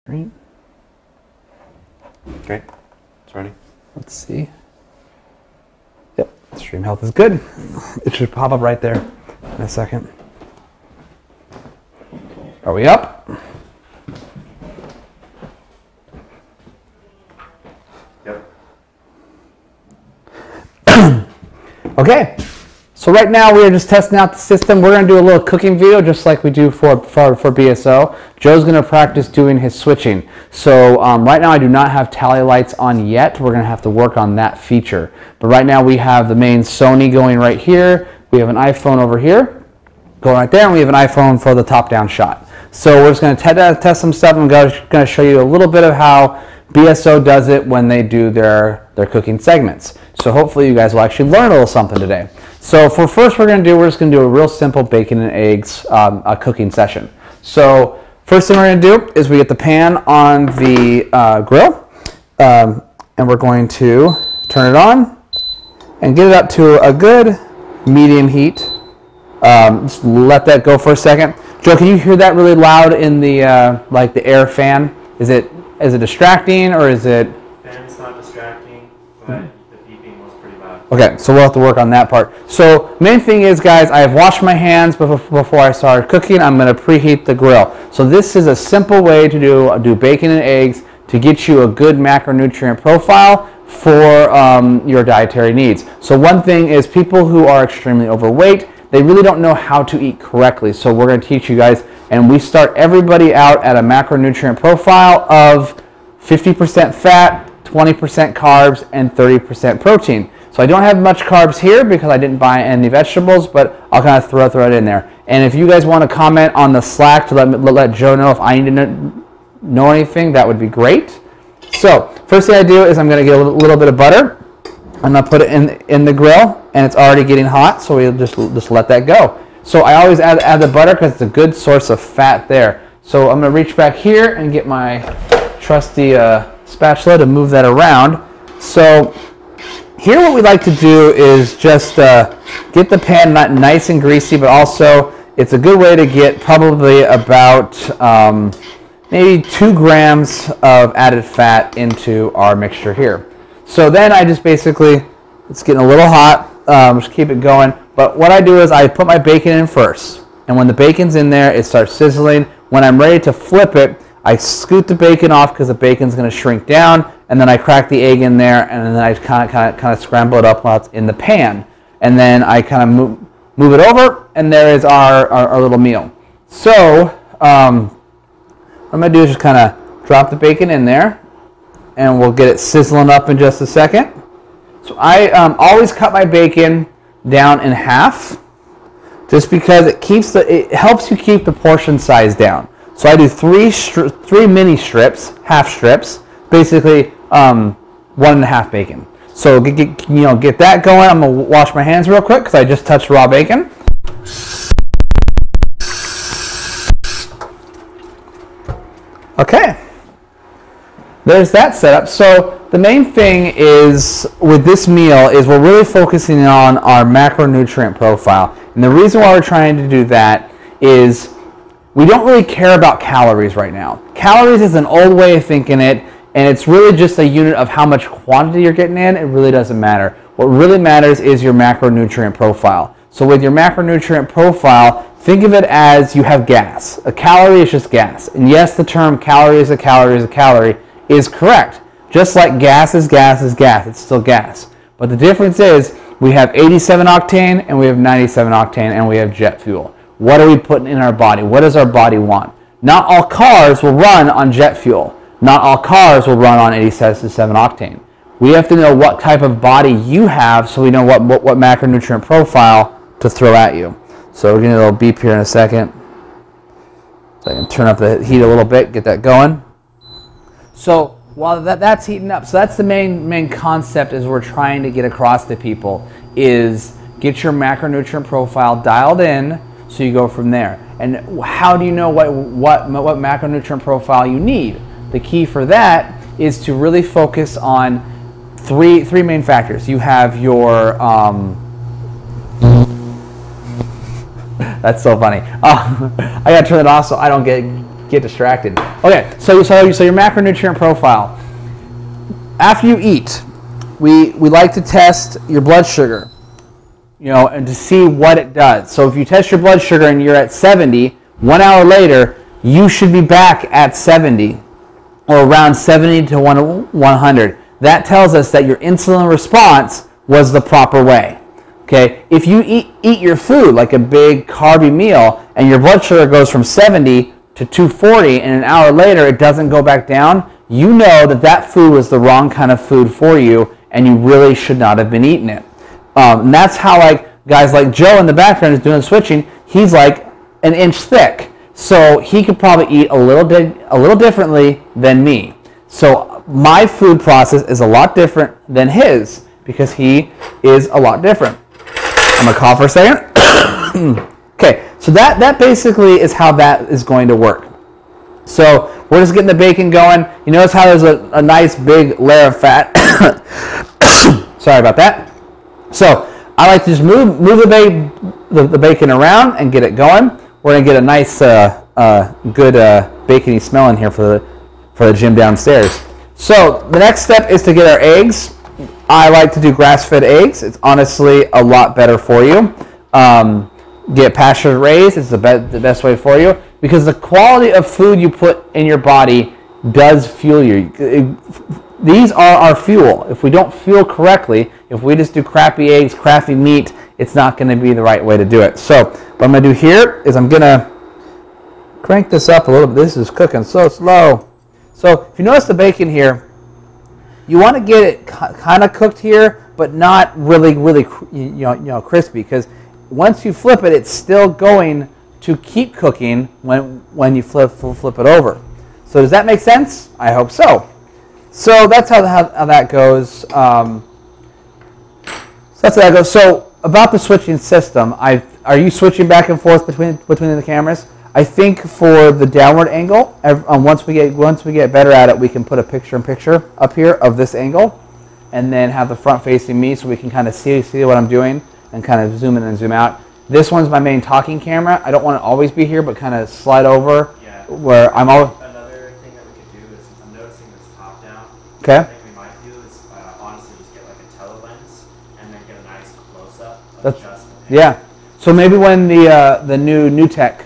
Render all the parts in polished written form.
Green. Okay, it's ready. Let's see. Yep, stream health is good. It should pop up right there in a second. Are we up? Yep. Okay. So right now we are just testing out the system. We're going to do a little cooking video just like we do for BSO. Joe's going to practice doing his switching. So right now I do not have tally lights on yet. We're going to have to work on that feature. But right now we have the main Sony going right here. We have an iPhone over here going right there. And we have an iPhone for the top-down shot. So we're just going to test some stuff. I'm going to show you a little bit of how BSO does it when they do their cooking segments. So hopefully you guys will actually learn a little something today. So for first we're just going to do a real simple bacon and eggs cooking session. So first thing we're going to do is we get the pan on the grill and we're going to turn it on and get it up to a good medium heat. Just let that go for a second. Joe, can you hear that really loud in the like the air fan? Is it distracting or is it? Fan's not distracting, but the beeping was pretty loud. Okay, so we'll have to work on that part. So main thing is, guys, I have washed my hands before I started cooking. I'm going to preheat the grill. So this is a simple way to do bacon and eggs to get you a good macronutrient profile for your dietary needs. So one thing is people who are extremely overweight, they really don't know how to eat correctly. So we're going to teach you guys, and we start everybody out at a macronutrient profile of 50% fat, 20% carbs, and 30% protein. So I don't have much carbs here because I didn't buy any vegetables, but I'll kind of throw it in there. And if you guys want to comment on the Slack to let Joe know if I need to know anything, that would be great. So first thing I do is I'm going to get a little bit of butter. I'm going to put it in the grill, and it's already getting hot, so we'll just let that go. So I always add the butter because it's a good source of fat there. So I'm going to reach back here and get my trusty spatula to move that around. So here what we like to do is just get the pan not nice and greasy, but also it's a good way to get probably about maybe 2 grams of added fat into our mixture here. So then I just basically, it's getting a little hot, just keep it going. But what I do is I put my bacon in first. And when the bacon's in there, it starts sizzling. When I'm ready to flip it, I scoot the bacon off because the bacon's going to shrink down. And then I crack the egg in there, and then I kind of scramble it up while it's in the pan. And then I kind of move it over, and there is our little meal. So what I'm going to do is just kind of drop the bacon in there, and we'll get it sizzling up in just a second. So I always cut my bacon down in half, just because it helps you keep the portion size down. So I do three mini strips, half strips, basically 1.5 bacon. So get that going. I'm gonna wash my hands real quick because I just touched raw bacon. Okay, there's that setup. So the main thing is with this meal is we're really focusing on our macronutrient profile. And the reason why we're trying to do that is we don't really care about calories right now. Calories is an old way of thinking it, and it's really just a unit of how much quantity you're getting in. It really doesn't matter. What really matters is your macronutrient profile. So with your macronutrient profile, think of it as you have gas. A calorie is just gas. And yes, the term calorie is a calorie is a calorie is correct. Just like gas is gas is gas, it's still gas. But the difference is we have 87 octane and we have 97 octane and we have jet fuel. What are we putting in our body? What does our body want? Not all cars will run on jet fuel. Not all cars will run on 87 octane. We have to know what type of body you have so we know what macronutrient profile to throw at you. So we're getting a little beep here in a second. So I can turn up the heat a little bit, get that going. So while that's heating up, so that's the main concept is we're trying to get across to people is get your macronutrient profile dialed in so you go from there. And how do you know what macronutrient profile you need? The key for that is to really focus on three main factors. You have your that's so funny. I gotta turn it off so I don't get get distracted. Okay, so your macronutrient profile. After you eat, we like to test your blood sugar, and to see what it does. So if you test your blood sugar and you're at 70, 1 hour later, you should be back at 70 or around 70 to 100. That tells us that your insulin response was the proper way. Okay, if you eat your food like a big carby meal and your blood sugar goes from 70 to 240 and an hour later it doesn't go back down, you know that food was the wrong kind of food for you and you really should not have been eating it. And that's how guys like Joe in the background is doing switching. He's like an inch thick, so he could probably eat a little differently than me. So my food process is a lot different than his because he is a lot different. I'm gonna cough for a second. Okay, so that basically is how that is going to work. So we're just getting the bacon going. You notice how there's a nice big layer of fat. Sorry about that. So I like to just move the bacon around and get it going. We're gonna get a nice good bacony smell in here for the gym downstairs. So the next step is to get our eggs. I like to do grass-fed eggs. It's honestly a lot better for you. Get pasture raised. It's the best way for you because the quality of food you put in your body does fuel you. These are our fuel. If we don't fuel correctly, if we just do crappy eggs, crappy meat, it's not going to be the right way to do it. So what I'm going to do here is I'm going to crank this up a little bit. This is cooking so slow. So if you notice the bacon here, you want to get it kind of cooked here, but not really crispy, because once you flip it, it's still going to keep cooking when you flip it over. So does that make sense? I hope so. So that's how that goes. So that's how that goes. So about the switching system, are you switching back and forth between the cameras? I think for the downward angle, once we get better at it, we can put a picture-in-picture up here of this angle, and then have the front facing me, so we can kind of see what I'm doing and kind of zoom in and zoom out. This one's my main talking camera. I don't want to always be here, but kind of slide over where I'm all. Another thing that we could do is, I'm noticing this top down. Okay. I think we might do is honestly just get like a telelens and then get a nice close up of just the pan. Yeah. So maybe when the new tech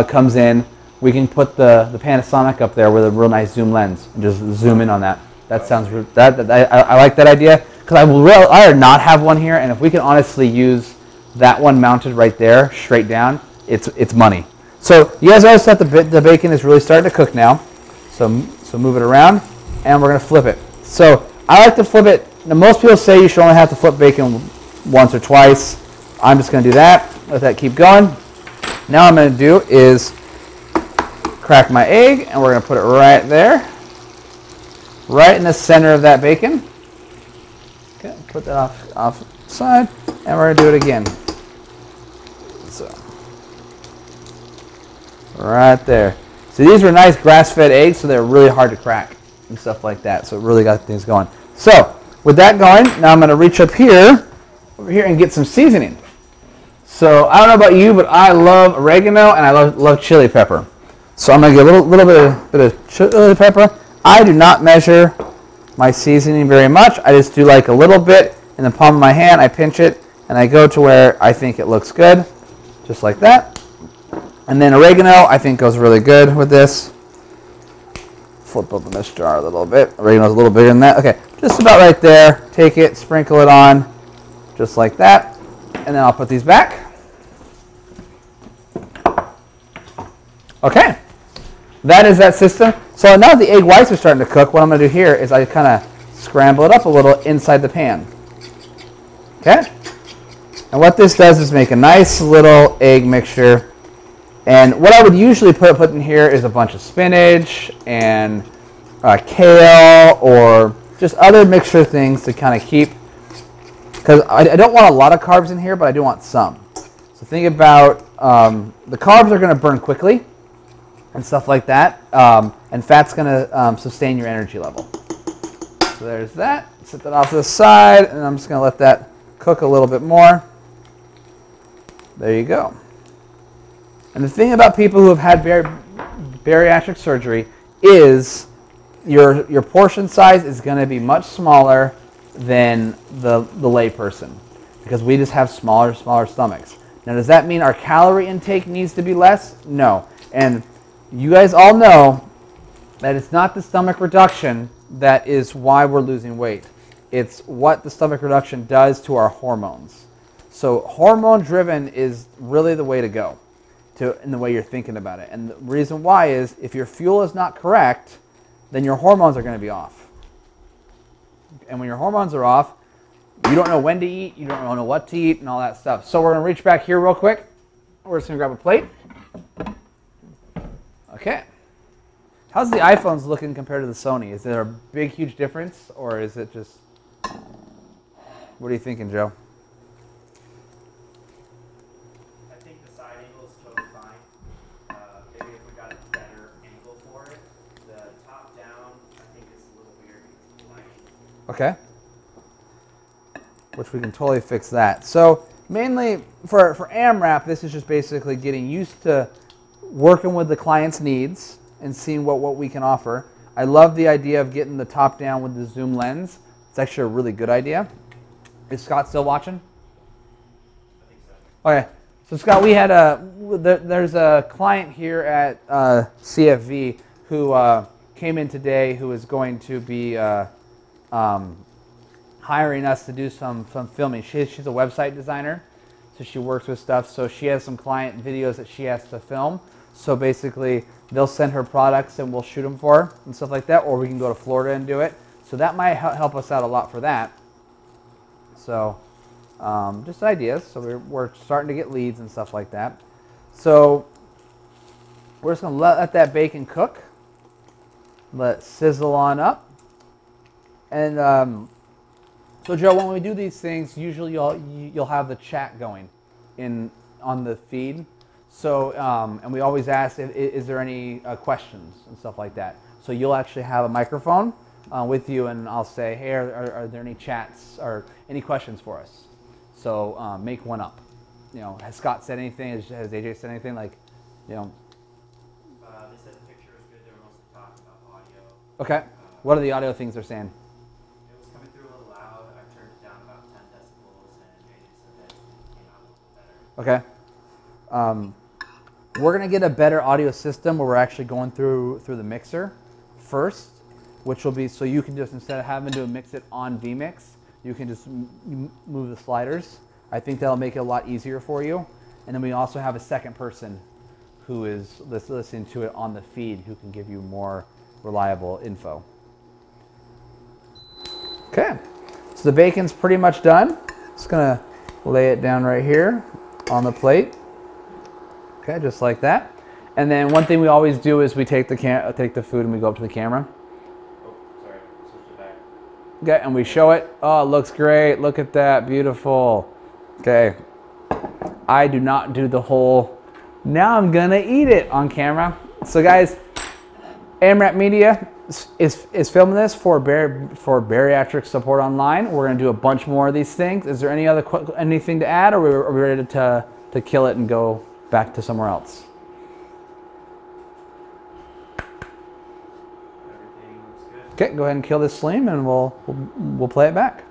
comes in, we can put the Panasonic up there with a real nice zoom lens and just zoom in on that. That sounds I like that idea, because I would not have one here, and if we can honestly use that one mounted right there, straight down, it's money. So you guys notice that the bacon is really starting to cook now. So move it around, and we're gonna flip it. So I like to flip it. Now most people say you should only have to flip bacon once or twice. I'm just gonna do that. Let that keep going. Now what I'm going to do is crack my egg, and we're going to put it right there, right in the center of that bacon. Okay, put that off the side, and we're going to do it again. So, right there. So these are nice grass-fed eggs, so they're really hard to crack and stuff like that. So it really got things going. So with that going, now I'm going to reach up over here, and get some seasoning. So I don't know about you, but I love oregano and I love chili pepper. So I'm gonna get a little bit of chili pepper. I do not measure my seasoning very much. I just do like a little bit in the palm of my hand. I pinch it and I go to where I think it looks good, just like that. And then oregano I think goes really good with this. Flip open this jar a little bit. Oregano's a little bigger than that. Okay, just about right there. Take it, sprinkle it on, just like that. And then I'll put these back. Okay, that is that system. So now the egg whites are starting to cook. What I'm going to do here is I kind of scramble it up a little inside the pan. Okay, and what this does is make a nice little egg mixture. And what I would usually put in here is a bunch of spinach and kale, or just other mixture things to kind of keep, because I don't want a lot of carbs in here, but I do want some. So think about the carbs are going to burn quickly and stuff like that, and fat's going to sustain your energy level. So there's that. Set that off to the side, and I'm just going to let that cook a little bit more. There you go. And the thing about people who have had bariatric surgery is your portion size is going to be much smaller than the lay person, because we just have smaller stomachs. Now, does that mean our calorie intake needs to be less? No. And you guys all know that it's not the stomach reduction that is why we're losing weight. It's what the stomach reduction does to our hormones. So hormone driven is really the way to go in the way you're thinking about it. And the reason why is if your fuel is not correct, then your hormones are going to be off. And when your hormones are off, you don't know when to eat, you don't know what to eat, and all that stuff. So we're going to reach back here real quick. We're just going to grab a plate. Okay. How's the iPhones looking compared to the Sony? Is there a big, huge difference, or is it just... What are you thinking, Joe? I think the side angle is totally fine. Maybe if we got a better angle for it. The top down, I think, is a little weird. Okay. Which we can totally fix that. So mainly for AMRAP, this is just basically getting used to working with the client's needs and seeing what we can offer. I love the idea of getting the top down with the zoom lens. It's actually a really good idea. Is Scott still watching? I think so. Okay. So Scott, we had there's a client here at CFV who came in today who is going to be hiring us to do some filming. She's a website designer, so she works with stuff. So she has some client videos that she has to film. So basically, they'll send her products and we'll shoot them for her and stuff like that, or we can go to Florida and do it. So that might help us out a lot for that. So just ideas. So we're starting to get leads and stuff like that. So we're just going to let that bacon cook. Let it sizzle on up. And so Joe, when we do these things, usually you'll have the chat going on the feed. So, and we always ask, is there any questions and stuff like that. So you'll actually have a microphone with you, and I'll say, hey, are there any chats or any questions for us? So make one up. You know, has Scott said anything? Has AJ said anything? Like, you know. They said the picture was good. They were mostly talking about audio. Okay. What are the audio things they're saying? It was coming through a little loud. I turned it down about 10 decibels, and AJ said that it came out a little better. Okay. We're going to get a better audio system where we're actually going through the mixer first, which will be so you can just, instead of having to mix it on vMix, you can just move the sliders. I think that'll make it a lot easier for you. And then we also have a second person who is listening to it on the feed who can give you more reliable info. Okay, so the bacon's pretty much done. Just going to lay it down right here on the plate. Okay, just like that. And then one thing we always do is we take the food and we go up to the camera. Oh, sorry. Switch it back. Okay, and we show it. Oh, it looks great. Look at that. Beautiful. Okay. I do not do the whole, now I'm going to eat it on camera. So guys, AMRAP Media is filming this for Bariatric Support Online. We're going to do a bunch more of these things. Is there anything to add, or are we ready to kill it and go back to somewhere else? Everything looks good. Okay, go ahead and kill this Slim, and we'll play it back.